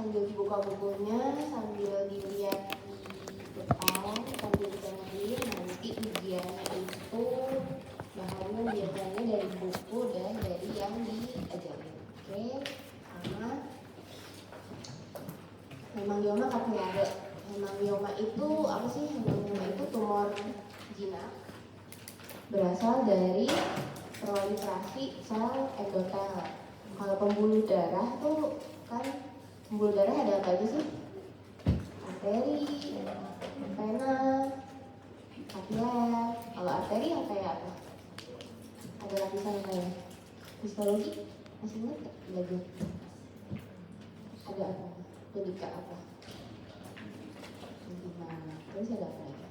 sambil dibuka bukunya, sambil dilihat di depan, sambil dikenalin. Nanti ujiannya itu bahannya biasanya dari buku dan dari yang diajarin. Oke, sama hemangioma kapillare. Hemangioma itu apa sih? Hemangioma itu tumor jinak berasal dari proliferasi sel endotel. Kalau pembuluh darah tuh kan pembuluh darah ada apa aja sih? Arteri, vena, kapiler. Kalau arteri yang kayak apa? Ada lapisan kayak histologi, masih ingat nggak belajar? Ada apa? Tunika apa? Gimana? Terus ada apa lagi?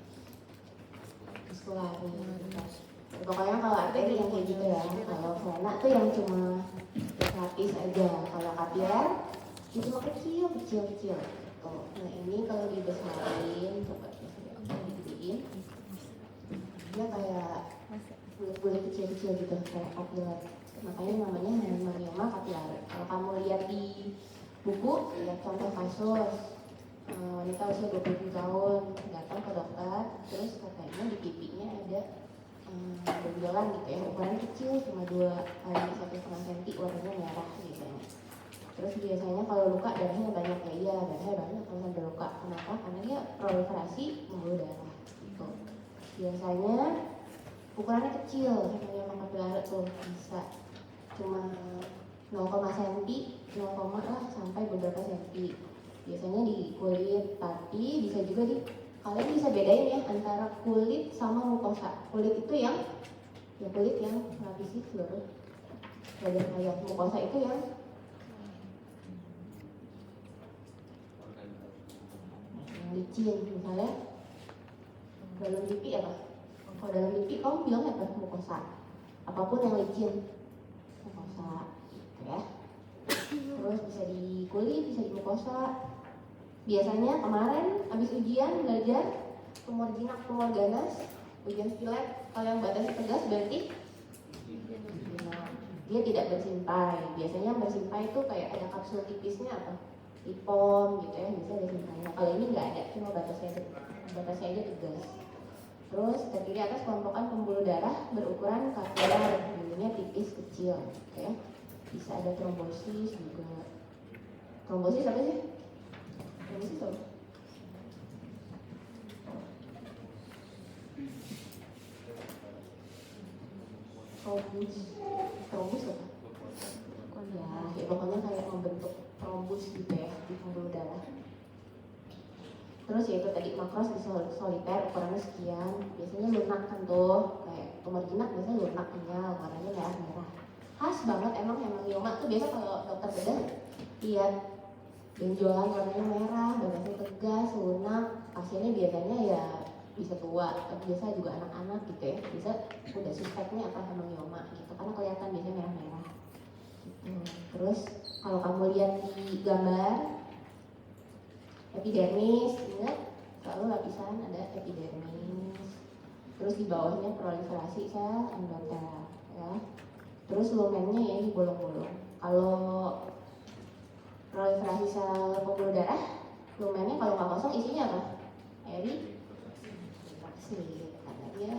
Muskulari. Pokoknya kalau arteri yang kayak gitu ya. Kalau vena tuh yang cuma lapis aja. Kalau kapiler itu cuma kecil. Tuh. Nah ini kalau dibesarin, coba digedein, dia kayak bulat-bulat kecil-kecil gitu kayak kapiler. Makanya namanya hemangioma kapillare. Kalau kamu lihat di buku, lihat contoh kasus wanita usia 27 tahun datang ke dokter, terus katanya di pipinya ada benjolan gitu ya, ukuran kecil cuma 2 kali 1,5 cm, warnanya merah gitu. Terus biasanya kalau luka darahnya banyak ya, iya darahnya banyak kalau sampai luka. Kenapa? Karena dia proliferasi pembuluh darah gitu. Biasanya ukurannya kecil, hemangioma kapillare tuh bisa cuma 0, cm, 0, lah sampai beberapa senti. Biasanya di kulit, tapi bisa juga di kalian bisa bedain ya antara kulit sama mukosa. Kulit itu yang ya kulit yang melapisi seluruh badan kalian. Mukosa itu yang licin, misalnya dalam pipi apa? Kalau dalam pipi kamu bilang apa? Mukosa. Apapun yang licin, mukosa, gitu ya. Terus bisa di kulit, bisa di mukosa. Biasanya kemarin habis ujian belajar tumor jinak, tumor ganas, ujian pilek. Kalau yang batasnya tegas berarti dia tidak bersimpai. Biasanya bersimpai itu kayak ada kapsul tipisnya apa? Lipom gitu ya, bisa ada simpainya. Kalau ini nggak ada, cuma batasnya aja tegas. Terus terdiri atas kelompokan pembuluh darah berukuran kapiler, bulunya tipis kecil, gitu ya. Bisa ada trombosis juga. Trombosis apa sih? Trombosis apa? Trombus apa? Ya pokoknya kayak membentuk trombus gitu ya di pembuluh darah. Terus ya itu tadi makros di soliter ukurannya sekian. Biasanya lunak kan tuh, kayak tumor jinak biasanya lunak kenyal, warnanya merah-merah. Khas banget emang hemangioma tuh biasa kalau dokter bedah lihat benjolan warnanya merah, batasnya tegas, lunak. Pasiennya biasanya ya bisa tua, tapi biasa juga anak-anak gitu ya. Bisa udah suspeknya apa hemangioma gitu, karena kelihatan biasanya merah-merah. Terus kalau kamu lihat di gambar epidermis, ingat selalu lapisan ada epidermis. Terus di bawahnya proliferasi sel endotel ya. Terus lumennya ya di bolong-bolong. Kalau proliferasi sel pembuluh darah, lumennya kalau nggak kosong isinya apa? Eritrosit, karena dia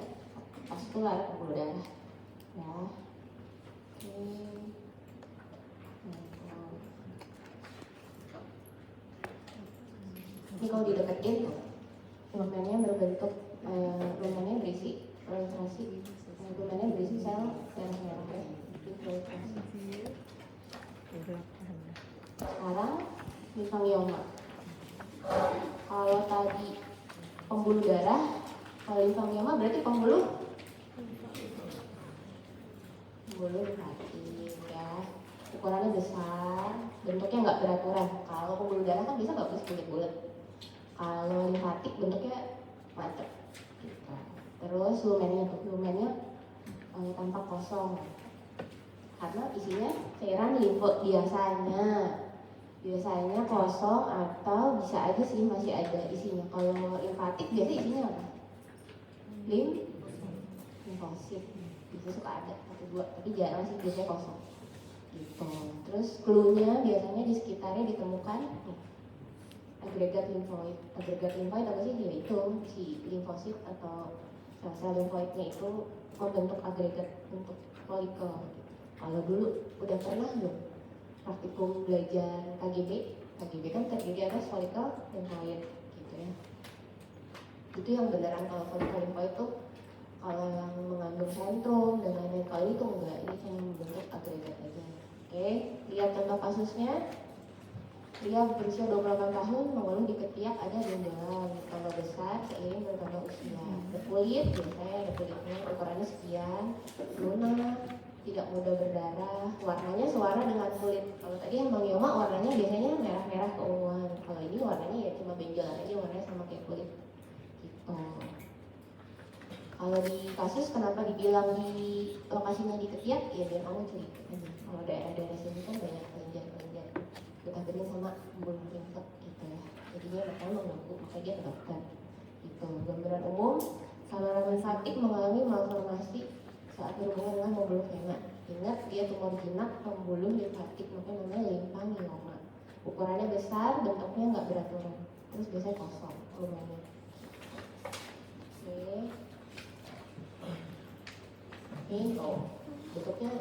vaskular pembuluh darah ya. Oke. Ini kalau dideketin tuh, lumennya berbentuk, lumennya berisi proliferasi, lumennya berisi sel darah merah ya, proliferasi. Sekarang limfangioma. Kalau tadi pembuluh darah, kalau limfangioma berarti pembuluh limfatik ya. Ukurannya besar, bentuknya nggak beraturan. Kalau pembuluh darah kan bisa nggak bulat-bulat. Kalau limfatik bentuknya macet gitu. Terus lumennya tampak kosong karena isinya cairan limfo biasanya kosong atau bisa aja sih masih ada isinya. Kalau limfatik biasanya isinya apa? Limfosit bisa suka ada 1-2, tapi jarang sih, biasanya kosong gitu. Terus clue-nya biasanya di sekitarnya ditemukan agregat limfoid. Agregat limfoid apa sih? Ya itu si limfosit atau sel-sel limfoidnya itu membentuk agregat untuk folikel. Kalau dulu udah pernah belum praktikum belajar KGB? KGB kan terdiri atas folikel limfoid gitu ya. Itu yang beneran kalau folikel limfoid itu kalau yang mengandung sentrum dan lain-lain. Kalau itu enggak, ini cuma membentuk agregat aja. Oke, lihat contoh kasusnya. Dia berusia 28 tahun, mengeluh di ketiak ada benjolan. Kalau besar, seiring bertambah usia. Berkulit, biasanya ada kulitnya, ukurannya sekian. Lunak, tidak mudah berdarah. Warnanya sewarna dengan kulit. Kalau tadi yang Bang Yoma warnanya biasanya merah-merah keunguan. Kalau ini warnanya ya cuma benjolan aja, warnanya sama kayak kulit. Gitu. Kalau di kasus kenapa dibilang di lokasinya di ketiak, ya biar kamu cerita aja. Kalau daerah-daerah sini kan banyak kelenjar-kelenjar kita beri sama embun rintek gitu ya. Jadinya makanya mengganggu, makanya dia ke dokter. Gitu. Gambaran umum, saluran limfatik mengalami malformasi saat berhubungan dengan pembuluh vena. Ingat dia tumor jinak pembuluh limfatik, makanya namanya limfangioma. Ukurannya besar, bentuknya nggak beraturan. Terus biasanya kosong rumahnya. Oke. Ini bentuknya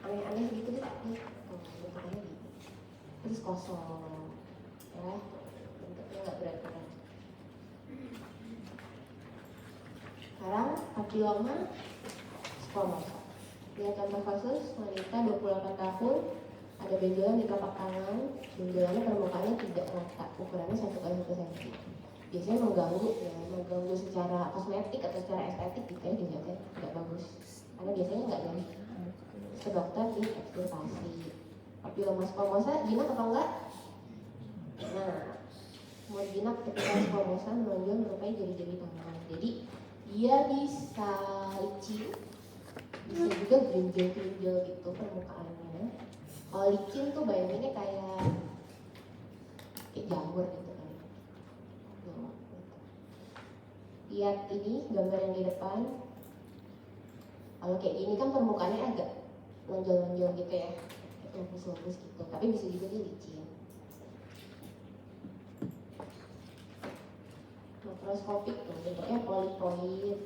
aneh-aneh gitu deh. Bentuknya gitu. Terus kosong, ya, bentuknya nggak beraturan. Sekarang papiloma squamosa. Lihat contoh kasus wanita 28 tahun, ada benjolan di telapak tangan, benjolannya permukaannya tidak rata, ukurannya 1 x 1 cm. Biasanya mengganggu secara kosmetik atau secara estetik gitu ya, dilihatnya tidak bagus. Karena biasanya nggak jadi ke dokter di ekstirpasi. Papiloma squamosa jinak apa enggak? Nah, mau jinak ketika squamosa menonjol menyerupai jari-jari tangan. Jadi dia bisa licin, bisa juga gerinjal-gerinjal gitu permukaannya. Kalau licin tuh bayanginnya kayak jamur gitu kan. Nah, lihat ini gambar yang di depan. Kalau kayak gini kan permukaannya agak lonjol-lonjol gitu ya, lapis-lapis gitu. Tapi bisa juga dia licin. Makroskopik tuh, bentuknya polipoid,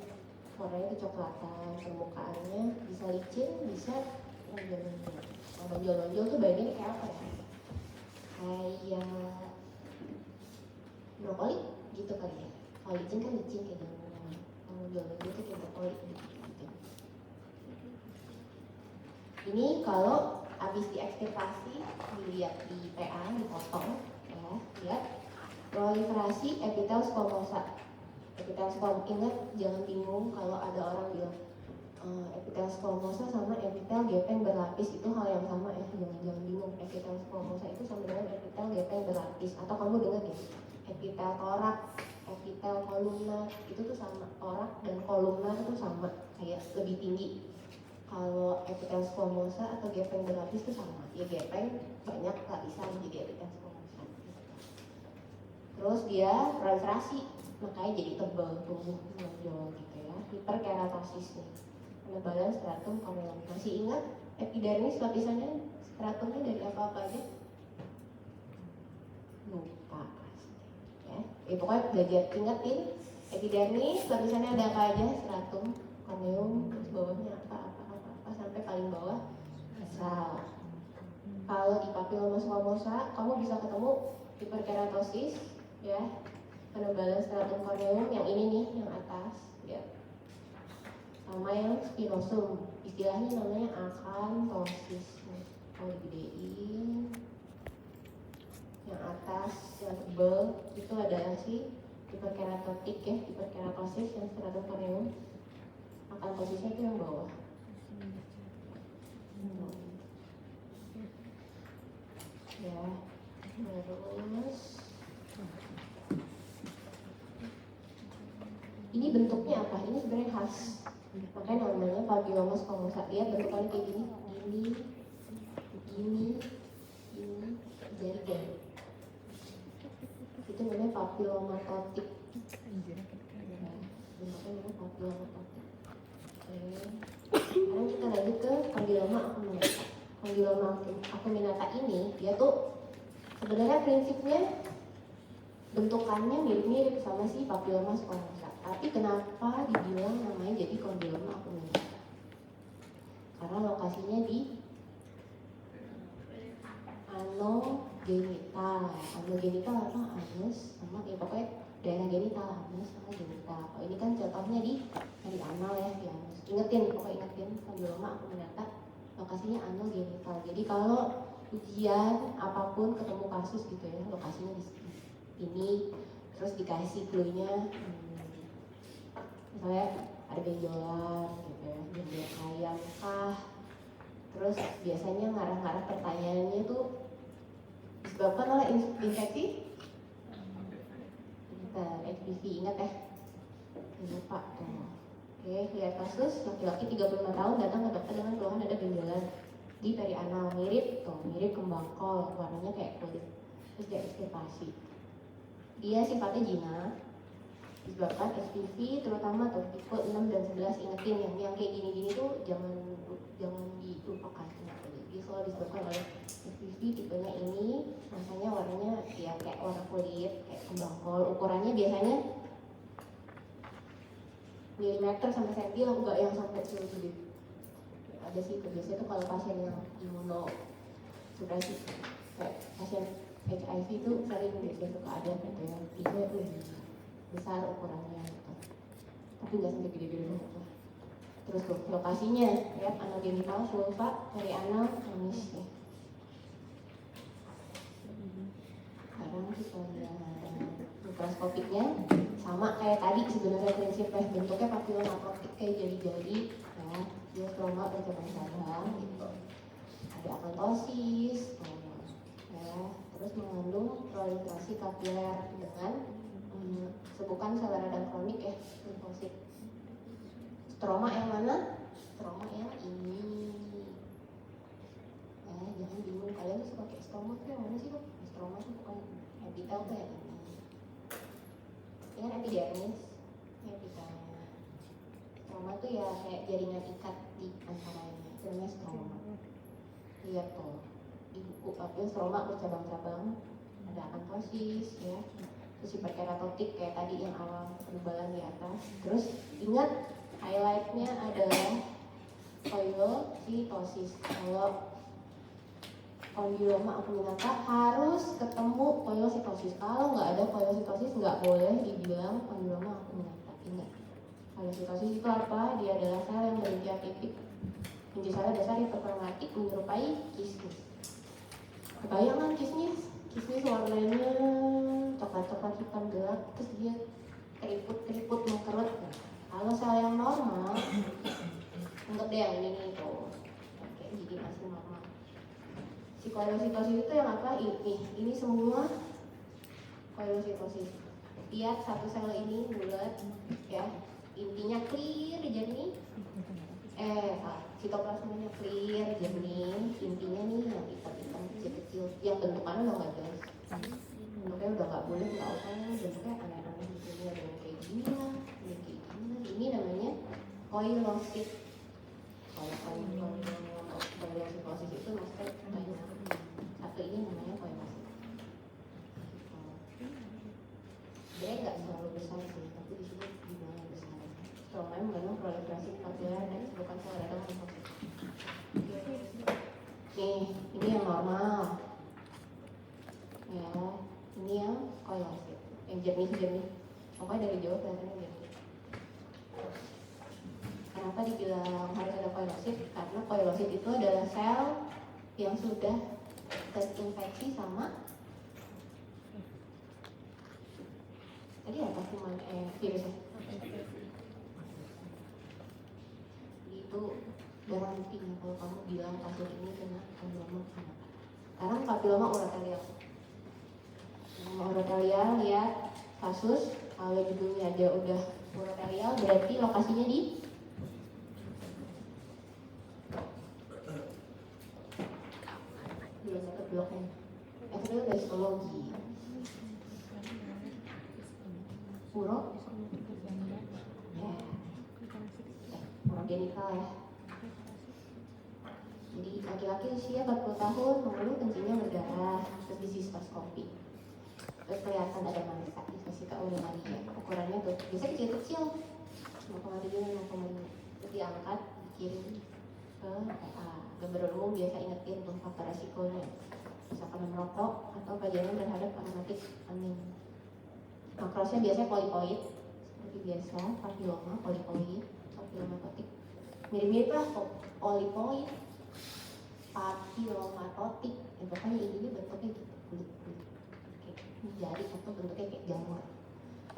warnanya kecoklatan, permukaannya bisa licin, bisa lonjol-lonjol. Kalau lonjol-lonjol tuh bagiannya kayak apa ya? Kayak brokoli gitu kali ya. Kalau licin kan licin kayak jamur. Kalau lonjol-lonjol tuh kayak brokoli gitu. Ini kalau habis diekstirpasi, dilihat di PA, dipotong, ya, lihat proliferasi epitel squamosa. Epitel squamosa, ingat jangan bingung kalau ada orang bilang epitel squamosa sama epitel gepeng berlapis itu hal yang sama ya, jangan bingung. Epitel squamosa itu sama dengan epitel gepeng berlapis, atau kamu dengar ya, epitel torak, epitel kolumnar itu tuh sama, torak dan kolumnar itu sama, kayak lebih tinggi. Kalau epitel squamosa atau gepeng berlapis itu sama, ya gepeng banyak lapisan jadi epitel squamosa. Terus dia proliferasi, makanya jadi tebal, tumbuh menonjol gitu ya. Hiperkeratosis nih, penebalan stratum corneum. Masih ingat epidermis lapisannya stratumnya dari apa aja? Lupa pasti. Ya, pokoknya belajar ingetin epidermis lapisannya ada apa aja? Stratum corneum, terus bawahnya apa sampai paling bawah sel. Kalau di papiloma squamosa kamu bisa ketemu hiperkeratosis ya, penebalan stratum corneum yang ini nih yang atas ya, sama yang spinosum, istilahnya namanya akantosis. Kalau digedein yang atas yang tebal itu adalah si hiperkeratotik ya, hiperkeratosis yang stratum corneum. Akantosisnya itu yang bawah. Ya, terus ini bentuknya apa? Ini sebenarnya khas, makanya namanya papiloma squamosa. Lihat bentukannya kayak gini, jari-jari. Itu namanya papiloma totik. Ya, bentuknya namanya papiloma totik. Oke. Sekarang kita lanjut ke papiloma akumunata. kondiloma acuminata ini, dia tuh sebenarnya prinsipnya bentukannya mirip-mirip sama si papilloma squamosal. Tapi kenapa dibilang namanya jadi kondiloma acuminata? Karena lokasinya di anogenital. Anogenital apa? Anus sama ya pokoknya daerah genital, anus sama genital. Kalau ini kan contohnya di anal ya, di anus. Ingetin, pokoknya ingetin kondiloma acuminata lokasinya anogenital. Jadi kalau ujian apapun ketemu kasus gitu ya, lokasinya di sini. Ini terus dikasih clue-nya, misalnya ada benjolan gitu ya, benjol ayam kah. Terus biasanya ngarah-ngarah pertanyaannya tuh disebabkan oleh infeksi HPV, ingat ya? Lupa tuh. Oke, lihat kasus laki-laki 35 tahun datang ke dokter dengan keluhan ada benjolan di perianal, mirip tuh, mirip kembang kol, warnanya kayak kulit. Terus dia ekstirpasi. Dia sifatnya jinak, disebabkan HPV, terutama tuh tipe 6 dan 11. Ingetin yang kayak gini-gini tuh jangan dilupakan. Jadi selalu disebabkan oleh HPV tipenya ini, rasanya warnanya ya kayak warna kulit, kayak kembang kol. Ukurannya biasanya milimeter sampai senti lah, enggak yang sampai segede. Ada sih biasanya tuh kalau pasien yang imunosupresi kayak pasien HIV itu sering biasanya suka ada gitu ya, bisa besar ukurannya gitu. Tapi nggak sampai gede-gede banget lah. Terus tuh lokasinya ya, anogenital, vulva, perianal, anus ya. Sekarang kita lihat mikroskopiknya sama kayak tadi sebenarnya prinsipnya, bentuknya papilloma akrotik kayak jari-jari ya, dia stroma bercabang-cabang gitu. Ada akantosis ya, terus mengandung proliferasi kapiler dengan sebukan sel radang kronik ya, limfosit. Stroma yang mana? Stroma yang ini. Ya, jangan bingung, kalian tuh suka pakai stroma tuh yang mana sih kok? Stroma tuh bukan epitel tuh yang ini. Dengan epidermis, epitelnya. Stroma tuh ya kayak jaringan ikat di antaranya, itu namanya stroma. Lihat tuh di buku papil stroma bercabang-cabang, ada akantosis ya. Terus hiperkeratotik kayak tadi yang awal penebalan di atas. Terus ingat highlightnya adalah koilositosis. Kalau kondiloma acuminata harus ketemu koilositosis. Kalau nggak ada koilositosis nggak boleh dibilang kondiloma acuminata. Ingat, koilositosis itu apa? Dia adalah sel yang berinti atipik, inti sel dasar hiperkromatik menyerupai kismis. Kebayang kan kismis? Kismis warnanya coklat-coklat hitam gelap, terus dia keriput-keriput mengkerut. Kalau sel yang normal, anggap deh yang ini nih tuh, kayak gigi masih normal. Si koilositosis itu yang apa? Ini semua koilositosis. Lihat satu sel ini bulat, ya, intinya clear jernih. Sitoplasmanya clear jernih, intinya nih yang hitam-hitam kecil-kecil, yang bentukannya udah nggak jelas. Bentuknya udah nggak boleh, nggak usah, bentuknya aneh-aneh gitu. Ini ada yang kayak gini lah, yang kayak gini lah. Ini namanya koilosit. Kalau koilositosis itu maksudnya banyak. Satu ini namanya koilosit. Sebenarnya nggak terlalu besar sih, tapi di sini gimana besar. Stroma mengandung proliferasi kapiler dan bukan sel radang limfosit. Nih, ini yang normal. Ya, ini yang koilosit, yang jernih-jernih. Pokoknya dari jauh kelihatannya jernih. Kenapa dibilang harus ada koilosit? Karena koilosit itu adalah sel yang sudah terinfeksi sama tadi apa kuman virusnya? Itu barang buktinya kalau kamu bilang kasus ini kena papilloma anak. Sekarang papilloma urotelial. Urotelial, lihat kasus, kalau judulnya aja udah urotelial berarti lokasinya di belum satu bloknya. Itu udah histologi. Uro, ya, urogenital ya. Jadi laki-laki usia 40 tahun mengeluh kencingnya berdarah, terus di sistoskopi, terus kelihatan ada massa di vesika urinaria, ukurannya tuh bisa kecil-kecil 0,3 terus diangkat dikirim ke PA. Gambar umum biasa ingetin untuk faktor resikonya, misalkan merokok atau pajangan terhadap aromatik amin. Makrosnya biasanya polipoid seperti biasa, papiloma, polipoid, papilomatotik, mirip-mirip lah kok polipoid, papilomatotik, pokoknya ininya bentuknya gitu, bulat-bulat kayak jari atau bentuknya kayak jamur.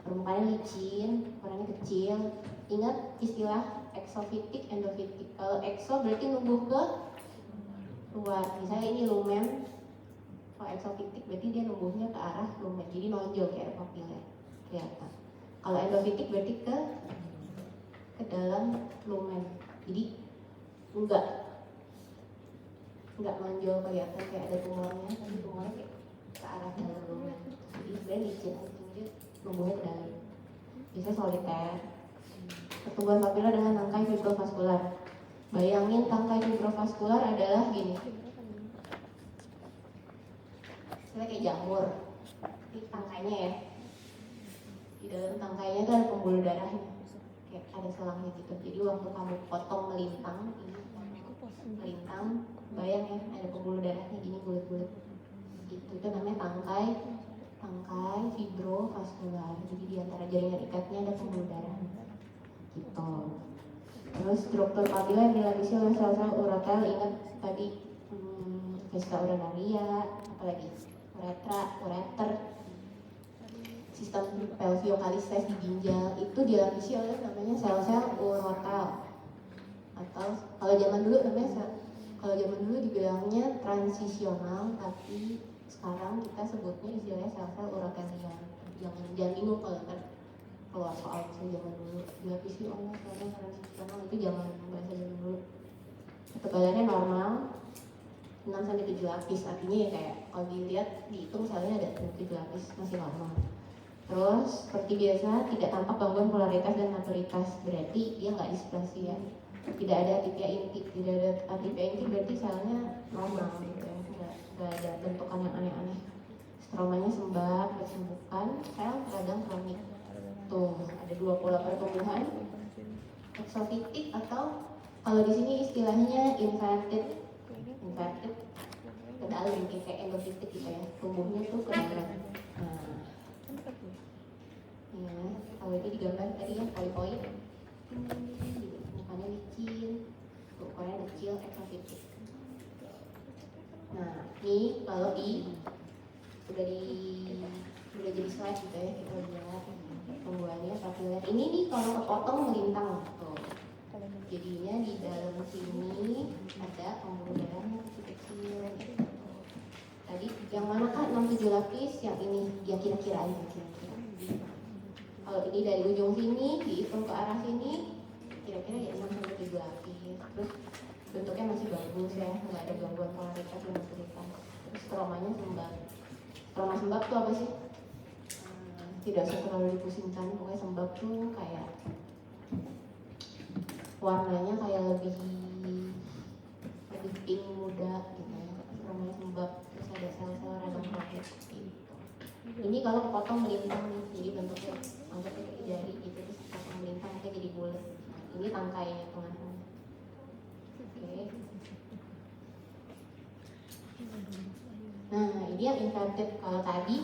Permukaannya licin, ukurannya kecil. Ingat istilah exofitik, endofitik. Kalau exo berarti numbuh ke luar. Misalnya ini lumen. Kalau exofitik berarti dia numbuhnya ke arah lumen. Jadi nonjol kayak papiler, kelihatan. Kalau endofitik berarti ke dalam lumen. Jadi enggak nonjol kelihatan kayak ada tumornya, tapi tumornya kayak ke arah dalam lumen. Jadi sebenarnya licin, dia numbuhnya ke dalam. Bisa soliter. Pertumbuhan papila dengan tangkai fibrovaskular. Bayangin tangkai fibrovaskular adalah gini. Misalnya kayak jamur. Ini tangkainya ya. Di dalam tangkainya itu ada pembuluh darahnya. Kayak ada selangnya gitu. Jadi waktu kamu potong melintang, ini melintang, bayang ya ada pembuluh darahnya gini bulat-bulat. Gitu. Itu namanya tangkai fibrovaskular. Jadi di antara jaringan ikatnya ada pembuluh darah. Gitu. Terus struktur papila yang dilapisi oleh sel-sel ureter, ingat tadi vesika urinaria, apalagi ureter, sistem pelviokalistes di ginjal itu dilapisi oleh namanya sel-sel urotal. Atau kalau zaman dulu dibilangnya transisional, tapi sekarang kita sebutnya istilahnya sel-sel urotelian. Jangan bingung kalau keluar soal zaman dulu dilapisi oleh sel-sel transisional, itu jangan bahasa zaman dulu. Ketebalannya normal 6-7 lapis, artinya ya kayak kalau dilihat dihitung selnya ada 7 lapis, masih normal. Terus seperti biasa tidak tampak gangguan polaritas dan maturitas, berarti dia nggak displasia. Tidak ada atipia inti, berarti selnya normal gitu ya, nggak ada bentukan yang aneh-aneh. Stromanya sembab, bersembuhkan, sel radang kronik. Tuh ada 2 pola pertumbuhan, exofitik atau kalau di sini istilahnya inverted ke dalam, kayak endofitik gitu ya, tumbuhnya tuh ke dalam. Nah, ya, kalau ini digambar tadi ya polipoid, mukanya licin, ukurannya kecil, exofitik. Nah, ini kalau udah jadi slide gitu ya, kita lihat pembuahannya papiler. Ini nih kalau kepotong melintang tuh. Jadinya di dalam sini ada pembuluh darahnya kecil-kecil gitu. Tadi yang mana kan 6-7 lapis, yang ini ya kira-kira aja kira-kira. Kalau ini dari ujung sini dihitung ke arah sini, kira-kira ya 6-7 lapis. Terus bentuknya masih bagus ya, nggak ada gangguan polaritas dan maturitas. Terus stromanya sembab. Stroma sembab tuh apa sih? Tidak usah terlalu dipusingkan, pokoknya sembab tuh kayak warnanya kayak lebih pink muda gitu ya, stromanya sembab. Terus ada sel-sel radang kronik gitu. Ini kalau potong melintang nih, jadi bentuknya anggapnya kayak jari gitu, terus potong melintang nanti jadi bulat. Nah, ini tangkainya tengah-tengah. Oke. Nah, ini yang inverted. Kalau tadi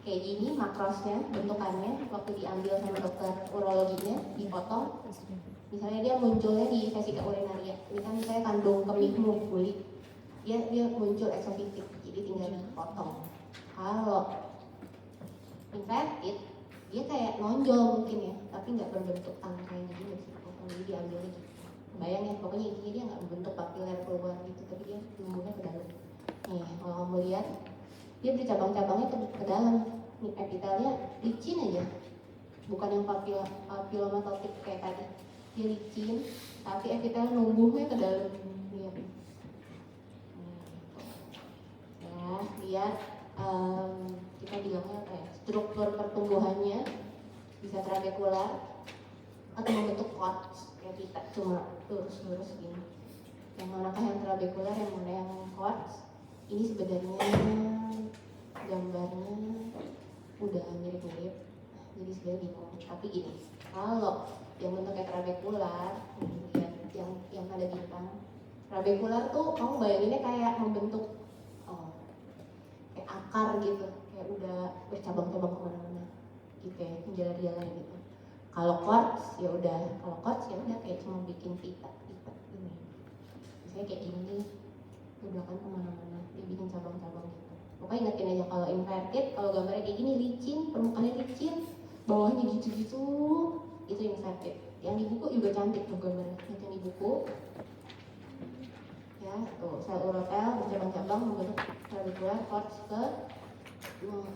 kayak gini makrosnya, bentukannya waktu diambil sama dokter urologinya, dipotong. Misalnya dia munculnya di vesika urinaria. Ini kan saya kandung kemihmu kulit. Dia muncul exofitik, jadi tinggal dipotong. Kalau inverted, dia kayak nonjol mungkin ya, tapi nggak berbentuk tangkai, jadi masih dipotong, jadi diambilnya gitu. Bayang ya, pokoknya intinya dia nggak berbentuk papiler keluar gitu, tapi dia tumbuhnya ke dalam. Nih, kalau kamu lihat, dia bercabang-cabangnya ke dalam. Nih, epitelnya licin aja, bukan yang papilomatotik kayak tadi. Dia licin, tapi epitelnya numbuhnya ke dalam. Lihat. Ya, lihat kita bilangnya apa ya? Struktur pertumbuhannya bisa trabekular atau membentuk pot kayak kita, cuma lurus-lurus gini. Yang manakah yang trabekular, yang mana yang quartz? Ini sebenarnya gambarnya udah mirip-mirip, jadi sebenarnya bingung. Tapi gini, kalau yang bentuknya trabekular, lihat yang ada bintang. Trabekular tuh kamu bayanginnya kayak membentuk kayak akar gitu, kayak udah bercabang-cabang kemana-mana gitu ya, menjalar-jalar gitu. Kalau quartz ya udah, kayak cuma bikin pita ini. Misalnya kayak gini nih, ke belakang kemana-mana, dia bikin cabang-cabang gitu. Pokoknya ingetin aja kalau inverted, kalau gambarnya kayak gini licin, permukaannya licin, bawahnya gitu-gitu, itu inverted. Yang di buku juga cantik tuh gambarnya, lihat yang di buku. Ya, tuh sel urotel bercabang-cabang membentuk trabekular quartz ke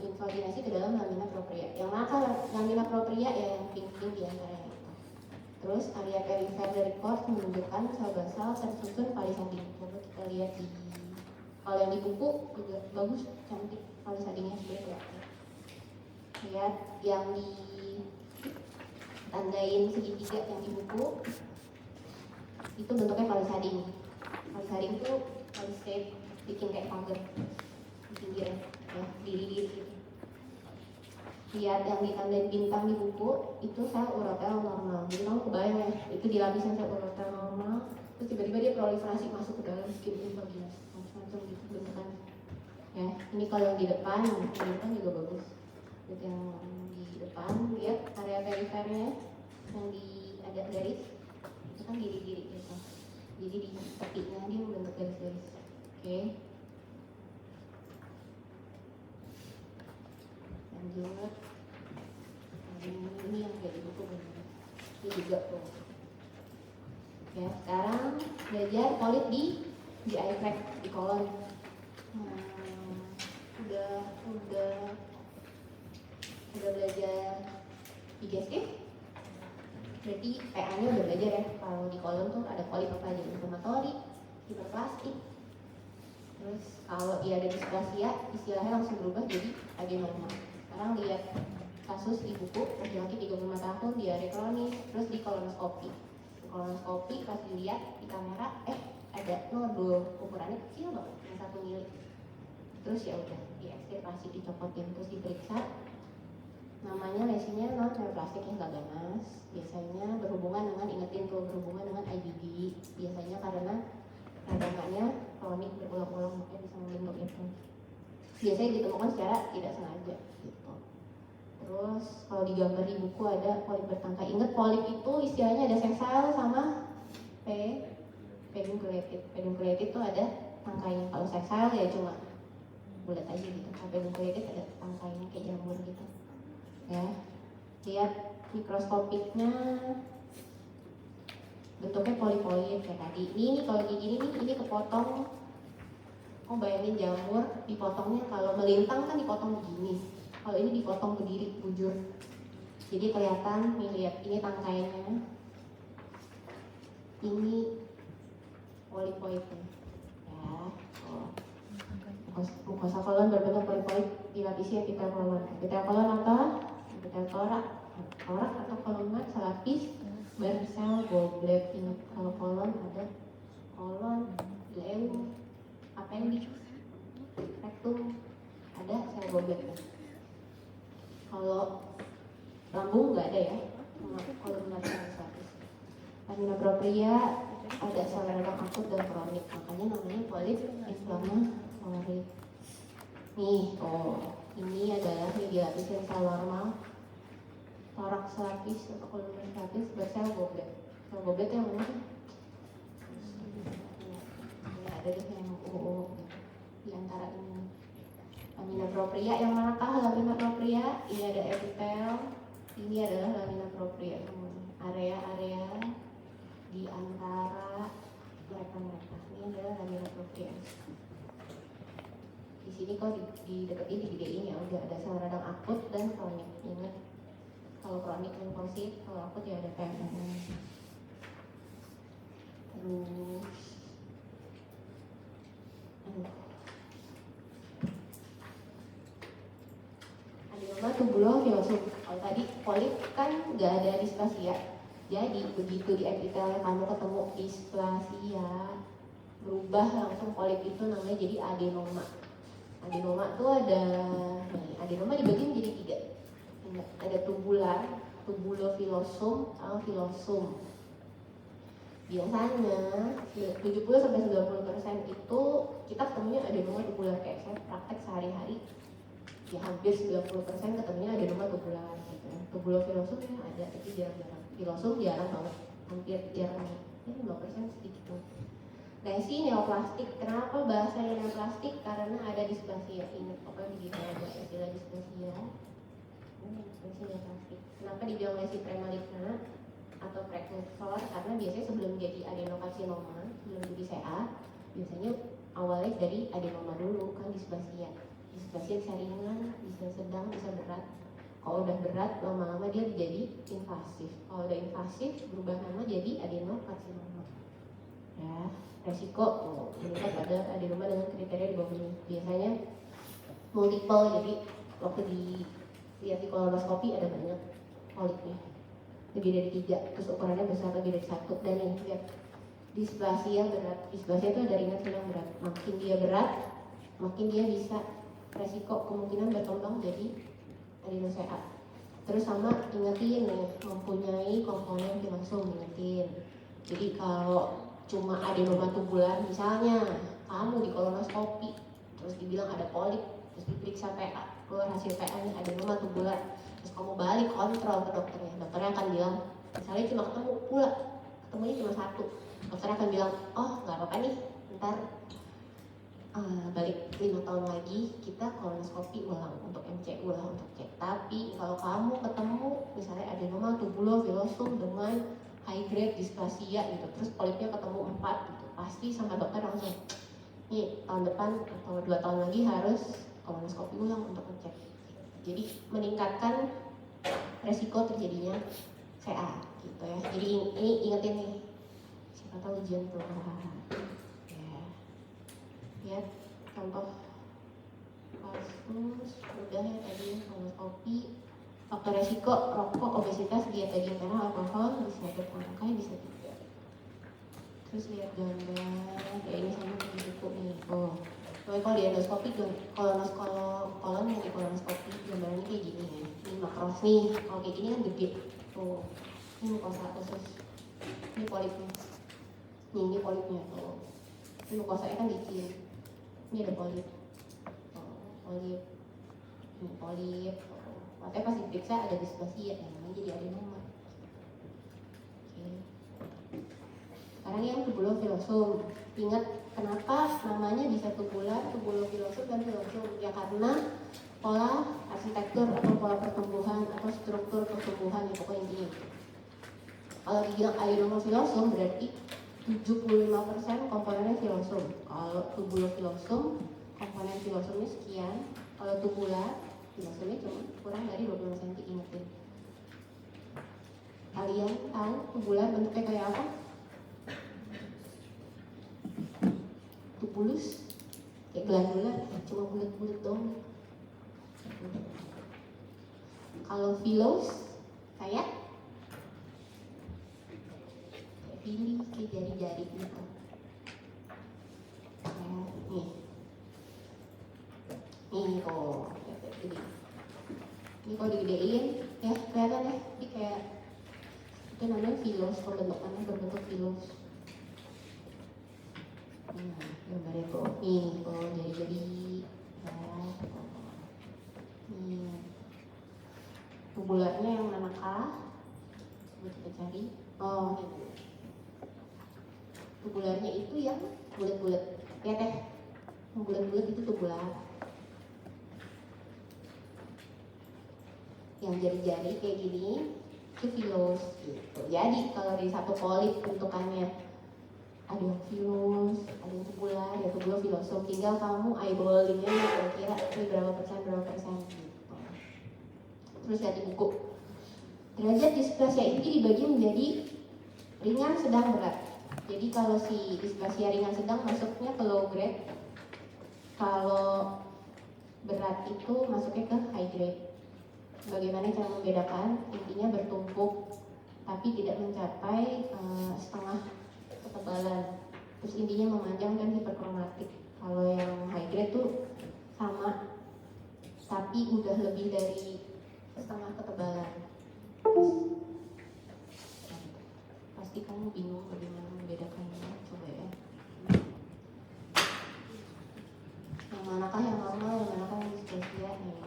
invaginasi ke dalam lamina propria. Yang mana lamina propria ya yang pink-pink di antaranya itu. Terus area perifer dari quartz menunjukkan sel basal tersusun palisading. Coba kita lihat di kalau yang di buku juga bagus, cantik palisadingnya sebenarnya. Lihat yang di tandain segitiga yang di buku itu bentuknya palisading. Palisading itu palisade bikin kayak pagar di pinggir ya, diri-diri gitu. Lihat yang ditandain bintang di buku itu sel urotel normal. Jadi kamu kebayang ya, itu di lapisan sel urotel normal, terus tiba-tiba dia proliferasi masuk ke dalam skin invaginasi, macam-macam gitu bentukan. Ya, ini kalau yang di depan juga bagus. Lihat yang di depan, lihat area perifernya yang di ada garis, itu kan diri-diri gitu. Jadi di tepinya dia membentuk garis-garis. Oke. Lanjut. Ini yang kayak di buku benar. Ini juga tuh. Ya, sekarang belajar polip di eye tract, di kolon. Udah belajar digestif. Berarti PA-nya udah belajar ya. Kalau di kolon tuh ada polip apa aja, inflamatorik, hiperplastik. Terus kalau dia ada displasia, istilahnya langsung berubah jadi agenormal. Sekarang lihat kasus di buku, laki-laki 35 tahun, diare kronis, terus di kolonoskopi. Di kolonoskopi pas dilihat di kamera, ada nodul, ukurannya kecil banget, yang 1 mili. Terus ya udah, diekspirasi, dicopotin, terus diperiksa. Namanya lesinya non neoplastik yang gak ganas. Biasanya berhubungan dengan, ingetin tuh, berhubungan dengan IBD. Biasanya karena radangannya kronik berulang-ulang, makanya bisa membentuk itu. Biasanya ditemukan secara tidak sengaja gitu. Terus kalau di gambar di buku ada polip bertangkai. Ingat polip itu istilahnya ada sessile sama pedunculated. Pedunculated itu ada tangkainya. Kalau sessile ya cuma bulat aja gitu. Kalau pedunculated ada tangkainya kayak jamur gitu. Ya, lihat mikroskopiknya bentuknya polipoid kayak tadi. Ini kalau kayak gini nih, ini kepotong. Oh bayangin jamur dipotongnya, kalau melintang kan dipotong begini. Kalau ini dipotong berdiri, bujur. Jadi kelihatan, nih lihat, ini tangkainya. Ini polipoidnya. Ya, mukosa kolon berbentuk polipoid dilapisi epitel kolon. Epitel kolon apa? Epitel torak atau kolon selapis bersel goblet. Ingat kalau kolon ada kolon, ileum, appendix, rectum, ada sel goblet. Kalau lambung nggak ada ya, cuma kolon selapis. Lamina propria ada sel radang akut dan kronik, makanya namanya polip inflamatorik. Nih, ini adalah dilapisin sel normal, torak selapis atau kolon selapis bersel goblet. Sel goblet yang mana sih? Ada deh yang ungu di antara ini. Lamina propria yang manakah lamina propria? Ini ada epitel, ini adalah lamina propria. Area-area di antara mereka. Ini adalah lamina propria. Di sini kok di dekat ini dibedain ya, udah ada sel radang akut dan kronik. Ingat, kalau kronik limfosit, kalau akut ya ada PMN. Terus adenoma tubulo fiosum. Kalau tadi polip kan nggak ada displasia. Jadi begitu di epitelnya kamu ketemu displasia, berubah langsung polip itu namanya jadi adenoma. Adenoma tuh ada, adenoma dibagi menjadi 3. Ada tubular, tubulofilosum, sama filosum. Biasanya 70-90% itu kita ketemunya adenoma tubular, kayak saya praktek sehari-hari ya hampir 90% ketemunya adenoma tubular gitu. Tubulofilosum ya ada, tapi jarang-jarang. Filosum jarang banget, hampir jarang. Ini 5% sedikit. Lesi neoplastik. Kenapa bahasanya neoplastik? Karena ada displasia. Ingat apa begitu ada istilah displasia. Lesi neoplastik. Kenapa dibilang lesi premaligna atau prekursor? Karena biasanya sebelum jadi adenokarsinoma, sebelum jadi CA, biasanya awalnya dari adenoma dulu kan displasia. Displasia bisa ringan, bisa sedang, bisa berat. Kalau udah berat, lama-lama dia jadi invasif. Kalau udah invasif, berubah nama jadi adenokarsinoma. Ya, resiko meningkat pada adenoma dengan kriteria di bawah ini. Biasanya multiple, jadi waktu lihat di kolonoskopi ada banyak polipnya, lebih dari 3, terus ukurannya besar lebih dari 1. Dan yang lihat displasia berat, displasia itu ada ringan sedang berat. Makin dia berat, makin dia bisa resiko kemungkinan berkembang jadi adenosea. Terus sama ingetin nih, mempunyai komponen filosum, ingetin. Jadi kalau cuma adenoma tubular, misalnya kamu di kolonoskopi terus dibilang ada polip, terus diperiksa PA, keluar hasil PA nya adenoma tubular, terus kamu balik kontrol ke dokternya, dokternya akan bilang, misalnya cuma ketemunya cuma 1, dokternya akan bilang, oh nggak apa-apa nih, ntar balik 5 tahun lagi kita kolonoskopi ulang untuk MC ulang untuk cek. Tapi kalau kamu ketemu misalnya adenoma tubulofilosum dengan high grade displasia gitu, terus polipnya ketemu 4 gitu, pasti sama dokter langsung nih tahun depan atau 2 tahun lagi harus kolonoskopi ulang untuk ngecek. Jadi meningkatkan resiko terjadinya CA gitu ya. Jadi ini ingetin nih, siapa tahu ujian tuh ya. Contoh kasus udah ya tadi kolonoskopi. Faktor resiko rokok, obesitas, diet daging merah, alkohol, bisa angkanya bisa juga. Terus lihat gambar kayak ini sama di buku nih. Oh, kalau di endoskopi kolon yang di kolonoskopi gambarnya kayak gini ya. Ini makros nih. Kalau kayak gini kan gede. Tuh, ini mukosa usus. Ini polipnya. Ini polipnya tuh. Ini mukosanya kan dikit. Ini ada polip. Polip. Ini polip. Makanya pas diperiksa ada displasia, ya namanya jadi adenoma. Oke. Sekarang yang tubulofilosum. Ingat kenapa namanya bisa tubular, tubulofilosum dan filosum? Ya karena pola arsitektur atau pola pertumbuhan atau struktur pertumbuhan itu pokoknya intinya. Kalau dibilang adenoma filosum berarti 75% komponennya filosum. Kalau tubulofilosum komponen filosumnya sekian. Kalau tubular filosumnya cuma kurang dari 20 cm. Ingetin. Kalian tahu tubular bentuknya kayak apa? Tubulus kayak glandula, cuma bulat-bulat dong. Kalau filos kayak fili, kayak jari-jari gitu. Nih kok ini kalau digedein ya kelihatan ya, ini kayak itu namanya filos, pembentukannya berbentuk filos. Gambarnya tuh nih kalau jadi nih tubularnya yang mana kah? Coba kita cari. Oh ini tubularnya itu yang bulat-bulat ya teh, yang bulat-bulat itu tubular. Yang jari-jari kayak gini itu filos gitu. Jadi kalau dari satu polip bentukannya ada yang filos, ada yang tubular, ya tubulofilosum. Tinggal kamu eyeballingnya kira-kira ini berapa persen gitu. Terus lihat di buku. Derajat displasia ini dibagi menjadi ringan, sedang, berat. Jadi kalau si displasia ringan sedang masuknya ke low grade. Kalau berat itu masuknya ke high grade. Bagaimana cara membedakan? Intinya bertumpuk tapi tidak mencapai setengah ketebalan. terus intinya memanjang dan hiperkromatik. Kalau yang high grade tuh sama tapi udah lebih dari setengah ketebalan. Pasti kamu bingung bagaimana membedakannya, coba ya. Yang manakah yang normal, yang manakah yang displasia nih.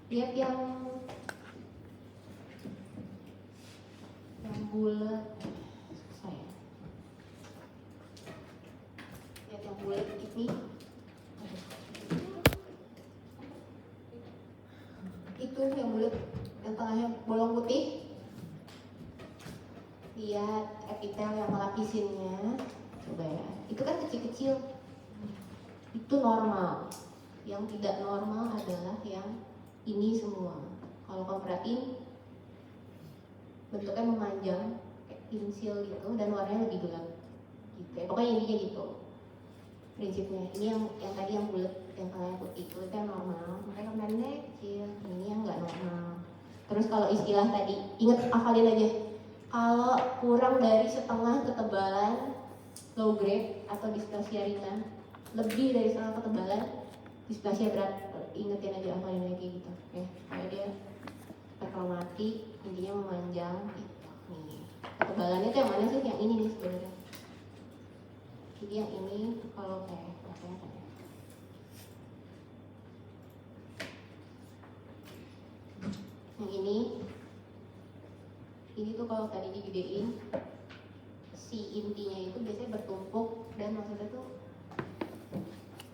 Lihat yang bulat, saya. Lihat yang bulat ini. Itu yang bulat, yang tengahnya bolong putih. Lihat epitel yang melapisinnya. Coba ya. Itu kan kecil-kecil. Itu normal. Yang tidak normal adalah yang ini semua. Kalau kamu perhatiin bentuknya memanjang kayak pensil gitu dan warnanya lebih gelap gitu ya. Pokoknya intinya gitu prinsipnya. Ini yang tadi yang bulat, yang kayak putih itu kan normal, makanya kemarinnya kecil. Ini yang nggak normal. Terus kalau istilah tadi, inget hafalin aja. Kalau kurang dari setengah ketebalan low grade atau displasia ringan, lebih dari setengah ketebalan displasia berat, ingetin aja hafalin aja kayak gitu ya. Kayak dia hiperkromatik, intinya memanjang gitu. Nih ketebalannya tuh yang mana sih? Yang ini nih sebenarnya. Jadi yang ini kalau kayak kelihatan ya. Yang ini tuh kalau tadi digedein, si intinya itu biasanya bertumpuk dan maksudnya tuh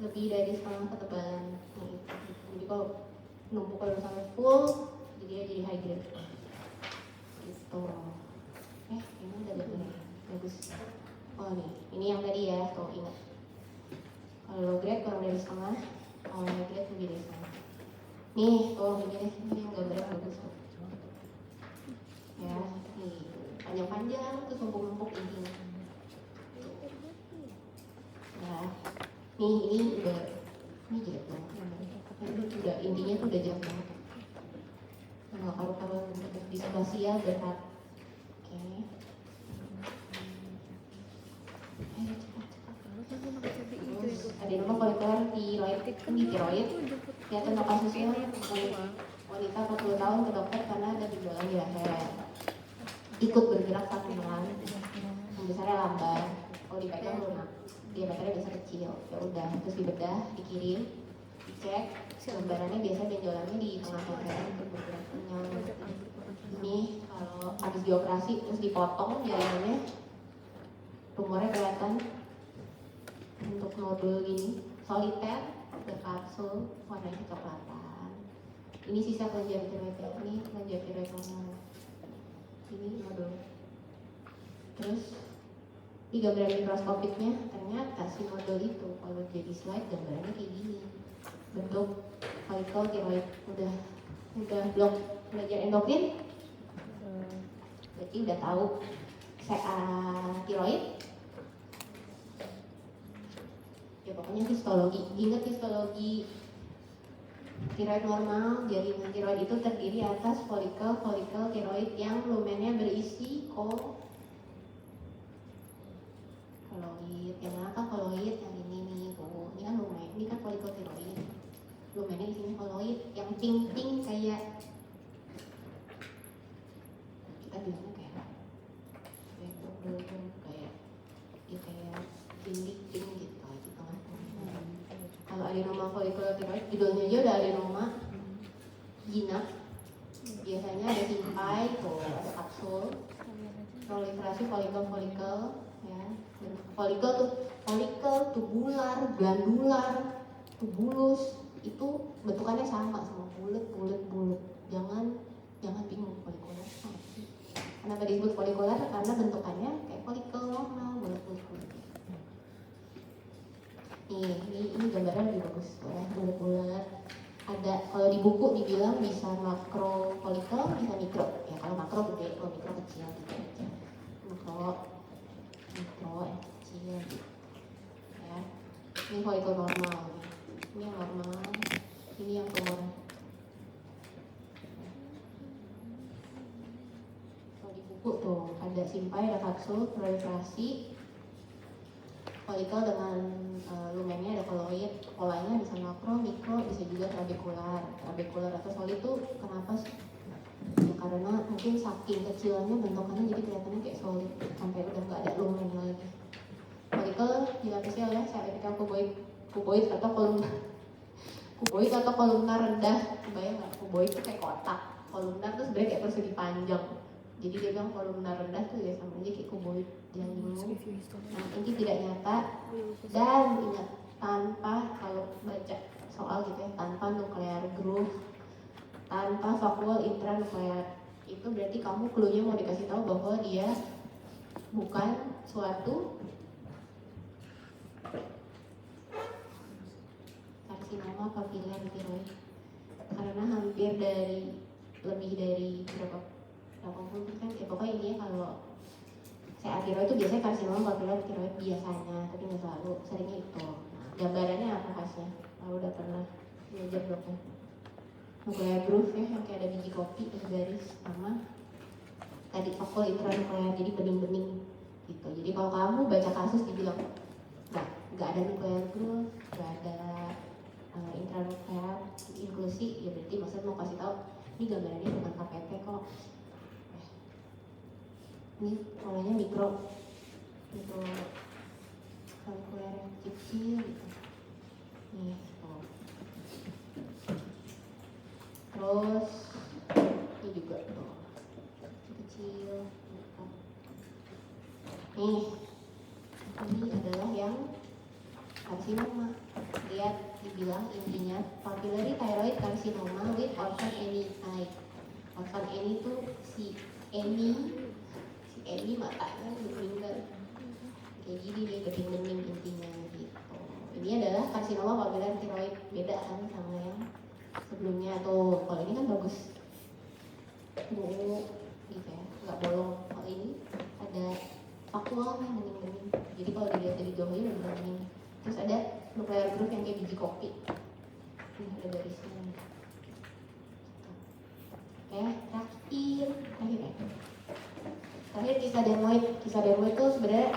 lebih dari setengah ketebalan. Nah, itu. Jadi kalau numpuk kalau sampai full, jadi high grade. Gitu. Ini udah bener, bagus. Oh nih, ini yang tadi ya, tuh ingat. Kalau low grade kurang dari setengah, kalau high grade lebih dari setengah. Nih, tuh ini yang gambarnya bagus tuh. Ya, nih panjang-panjang, terus numpuk-numpuk intinya. Nah, ini jelek banget. Udah intinya tuh udah jelek banget. Kalau displasia berat. Oke. Ayo cepat. Terus adenoma folikuler tiroid, di tiroid. Lihat tentang kasusnya wanita 40 tahun ke dokter karena ada gejala di leher. Ikut bergerak tak pelan, membesarnya lambat. Kalau dipegang lunak, diameternya biasa kecil. Ya udah, terus dibedah, dikirim, dicek. Gambarannya biasa benjolannya di tengah leher untuk bergerak kenyang. Ini kalau habis dioperasi terus dipotong jalannya, tumornya kelihatan untuk nodul gini, soliter, berkapsul, warnanya kecoklatan. Ini sisa kelenjar tiroidnya, ini kelenjar tiroid normal. Ini nodul. Terus di gambaran mikroskopiknya ternyata si nodul itu kalau jadi slide gambarannya kayak gini. Bentuk folikel tiroid. Udah blok belajar endokrin? Berarti udah tahu tiroid. Ya pokoknya histologi. Ingat histologi tiroid normal, jaringan tiroid itu terdiri atas folikel tiroid yang lumennya berisi koloid. Yang mana koloid? Yang ini nih, tuh. Ini kan lumen, ini kan folikel tiroid. Lumennya di sini koloid, yang pink kayak kita bilangnya kayak kayak pink gitu di tengah. Kalau adenoma folikular tiroid, judulnya aja udah adenoma jinak. Biasanya ada simpai, tuh ada kapsul, proliferasi folikel ya. Folikel tubular, glandular, tubulus itu bentukannya sama bulat. Jangan bingung folikuler. Kenapa disebut folikuler? Karena bentukannya kayak folikel normal, ini gambaran lebih bagus tuh ya, bulat-bulat. Ada kalau di buku dibilang bisa makro folikel, bisa mikro. Ya kalau makro gede, kalau mikro kecil gitu aja. Mikro ya kecil gitu. Ya. Ini folikel normal. Ini yang normal. Ini yang tumor. Kalau di buku tuh ada simpai, ada kapsul, proliferasi. Folikel dengan lumennya ada koloid, polanya bisa makro, mikro, bisa juga trabekular. Trabekular atau solid itu kenapa sih? Ya karena mungkin saking kecilannya bentukannya jadi kelihatannya kayak solid sampai udah nggak ada lumen lagi. Folikel dilapisi oleh sel epitel kuboid atau kolumnar. Kuboid atau kolumnar rendah, kebayang nggak? Kuboid itu kayak kotak, kolumnar tuh sebenarnya kayak persegi panjang. Jadi dia bilang kolumnar rendah tuh ya sama aja kayak kuboid yang dulu. Nah, ini tidak nyata dan ingat tanpa, kalau baca soal gitu ya, tanpa nuclear groove, tanpa vacuole intranuklear, itu berarti kamu clue-nya mau dikasih tahu bahwa dia bukan suatu karsinoma papilar tiroid, karena hampir lebih dari berapa puluh persen, ya pokoknya ini ya, kalau CA tiroid itu biasanya karsinoma papilar tiroid biasanya, tapi nggak selalu, seringnya itu. Nah, gambarannya apa khasnya? Kalau udah pernah belajar dokter, nuclear groove ya, yang kayak ada biji kopi terus garis, sama tadi vacuole intranuklear, jadi bening-bening gitu. Jadi kalau kamu baca kasus dibilang nggak ada nuclear groove, nggak ada intranuklear inklusi, ya berarti maksudnya mau kasih tahu ini gambarannya bukan KPT kok. Ini polanya mikro kalkuler yang kecil gitu. Nih tuh. Terus ini juga tuh kecil. Nih ini adalah yang karsinoma. Lihat dibilang intinya papillary thyroid carcinoma with orphan Annie type. Orphan Annie tuh si Annie matanya meninggal kayak gini deh, bening-bening intinya gitu. Ini adalah karsinoma papillary thyroid, beda kan sama yang sebelumnya tuh. Kalau ini kan bagus gitu ya, nggak bolong. Kalau ini ada vacuole bening-bening, jadi kalau dilihat dari jauh ini udah bening. Terus ada nuclear groove yang kayak biji kopi, ini ada garisnya. Oke, terakhir kisah dermoid itu sebenarnya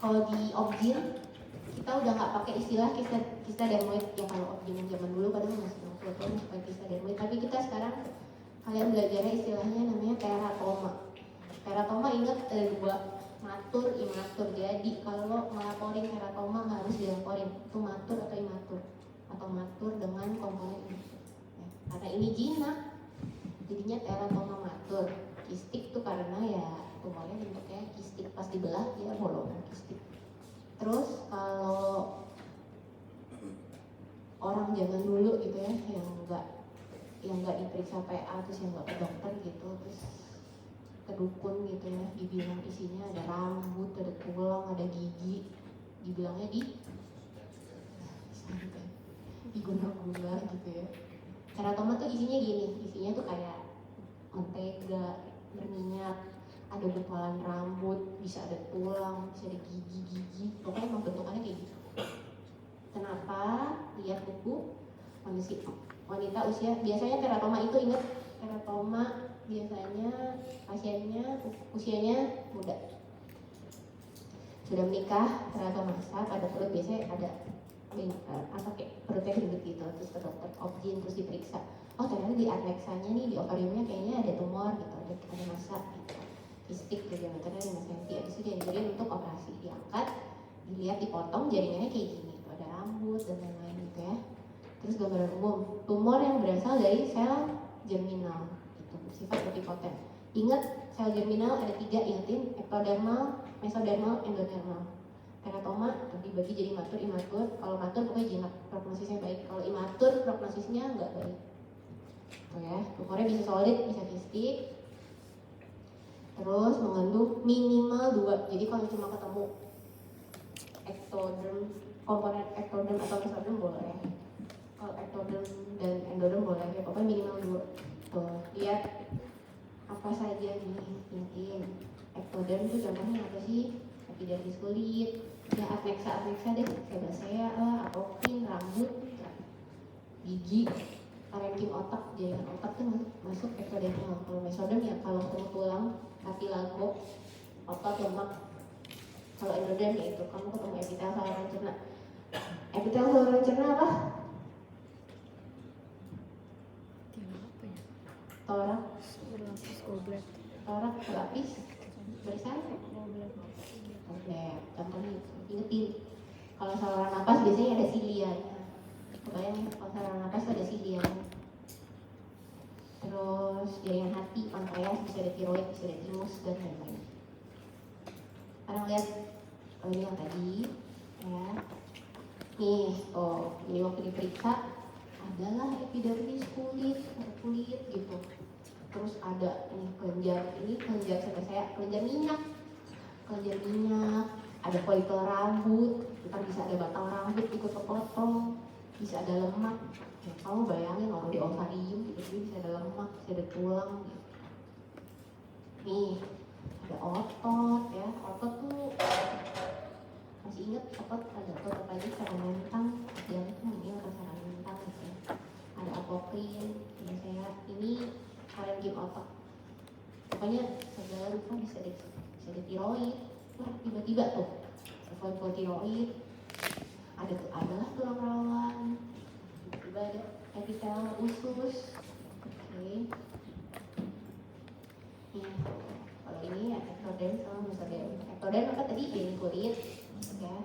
kalau di Obgyn kita udah nggak pakai istilah kisah dermoid ya. Kalau Obgyn zaman dulu padahal masih 60 tahun pakai kisah dermoid, tapi kita sekarang kalian belajarnya istilahnya namanya teratoma. Teratoma ingat ada dua, matur, imatur. Jadi kalau melaporin teratoma harus dilaporin itu matur atau imatur, atau matur dengan komponen imatur ya, karena ini jinak jadinya teratoma matur. Kistik tuh karena ya tumornya bentuknya kistik, pas dibelah dia bolongan kistik. Terus kalau orang zaman dulu gitu ya, yang nggak diperiksa PA, terus yang nggak ke dokter gitu, terus ke dukun gitu ya, dibilang isinya ada rambut, ada tulang, ada gigi, dibilangnya diguna-guna gitu ya. Teratoma tuh isinya gini, isinya tuh kayak mentega berminyak, ada gumpalan rambut, bisa ada tulang, bisa ada gigi-gigi, pokoknya emang bentukannya kayak gitu. Kenapa? Lihat buku wanita usia, biasanya teratoma itu, ingat teratoma biasanya pasiennya usianya muda, sudah menikah, teratoma masa pada perut biasanya ada apa kayak perutnya gendut gitu, terus ke dokter Obgyn, terus diperiksa, oh ternyata di aneksanya nih, di ovariumnya kayaknya ada tumor gitu, ada massa gitu, kistik diameternya 5 cm, habis itu dianjurin untuk operasi, diangkat, dilihat, dipotong jaringannya kayak gini, gitu, ada rambut dan lain-lain gitu ya. Terus gambaran umum, tumor yang berasal dari sel germinal gitu, bersifat pluripotent. Ingat sel germinal ada 3, ingetin, ektodermal, mesodermal, endodermal. Teratoma dibagi jadi matur, imatur. Kalau matur pokoknya jinak, prognosisnya baik. Kalau imatur prognosisnya nggak baik. Tuh ya, tumornya bisa solid, bisa kistik. Terus mengandung minimal 2. Jadi kalau cuma ketemu ektoderm komponen ektoderm atau mesoderm boleh. Kalau ektoderm dan endoderm boleh, ya pokoknya minimal 2. Tuh, lihat apa saja nih, ingetin. Ektoderm itu contohnya apa sih? Epidermis kulit, ya adnexa deh, sebasea lah, apokin, rambut, gigi, parenkim otak, jaringan otak tuh masuk ektodermal. Kalau mesoderm ya kalau ketemu tulang, kartilago, otot, lemak. Kalau endoderm ya itu kamu ketemu epitel saluran cerna. Epitel saluran cerna apa? Torak, torak berlapis, barisan, goblet. Contohnya ingetin. Kalau saluran napas biasanya ada silia. Kebayang ya, kalau saluran napas ada silia. Terus jaringan hati, pankreas, bisa ada tiroid, bisa ada timus dan lain-lain. Sekarang lihat ini yang tadi, ya. Nih, ini waktu diperiksa adalah epidermis kulit gitu. Terus ada ini kelenjar sebasea, kelenjar minyak, ada folikel rambut, ntar bisa ada batang rambut ikut kepotong, bisa ada lemak. Ya, kamu bayangin orang di ovarium gitu, bisa ada lemak, bisa ada tulang gitu. Nih, ada otot ya, otot tuh masih ingat otot ada otot apa aja? Saraf mentang, jantung, ini saraf mentang gitu ya. Ada apokrin, biasanya ini parenkim otak. Pokoknya segala rupa bisa ada tiroid. Wah, tiba-tiba tuh folikel tiroid, adalah tulang rawan, tiba-tiba ada epitel usus. Oke. Kalau ini ya ektoderm sama mesoderm. Ektoderm apa tadi? Jaringan kulit, ya.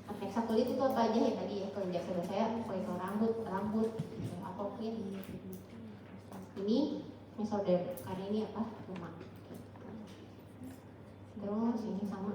Adnexa kulit itu apa aja ya tadi ya? Kelenjar sebasea, folikel rambut, apokrin. Ini mesoderm, karena ini apa? Lemak. Terus ini sama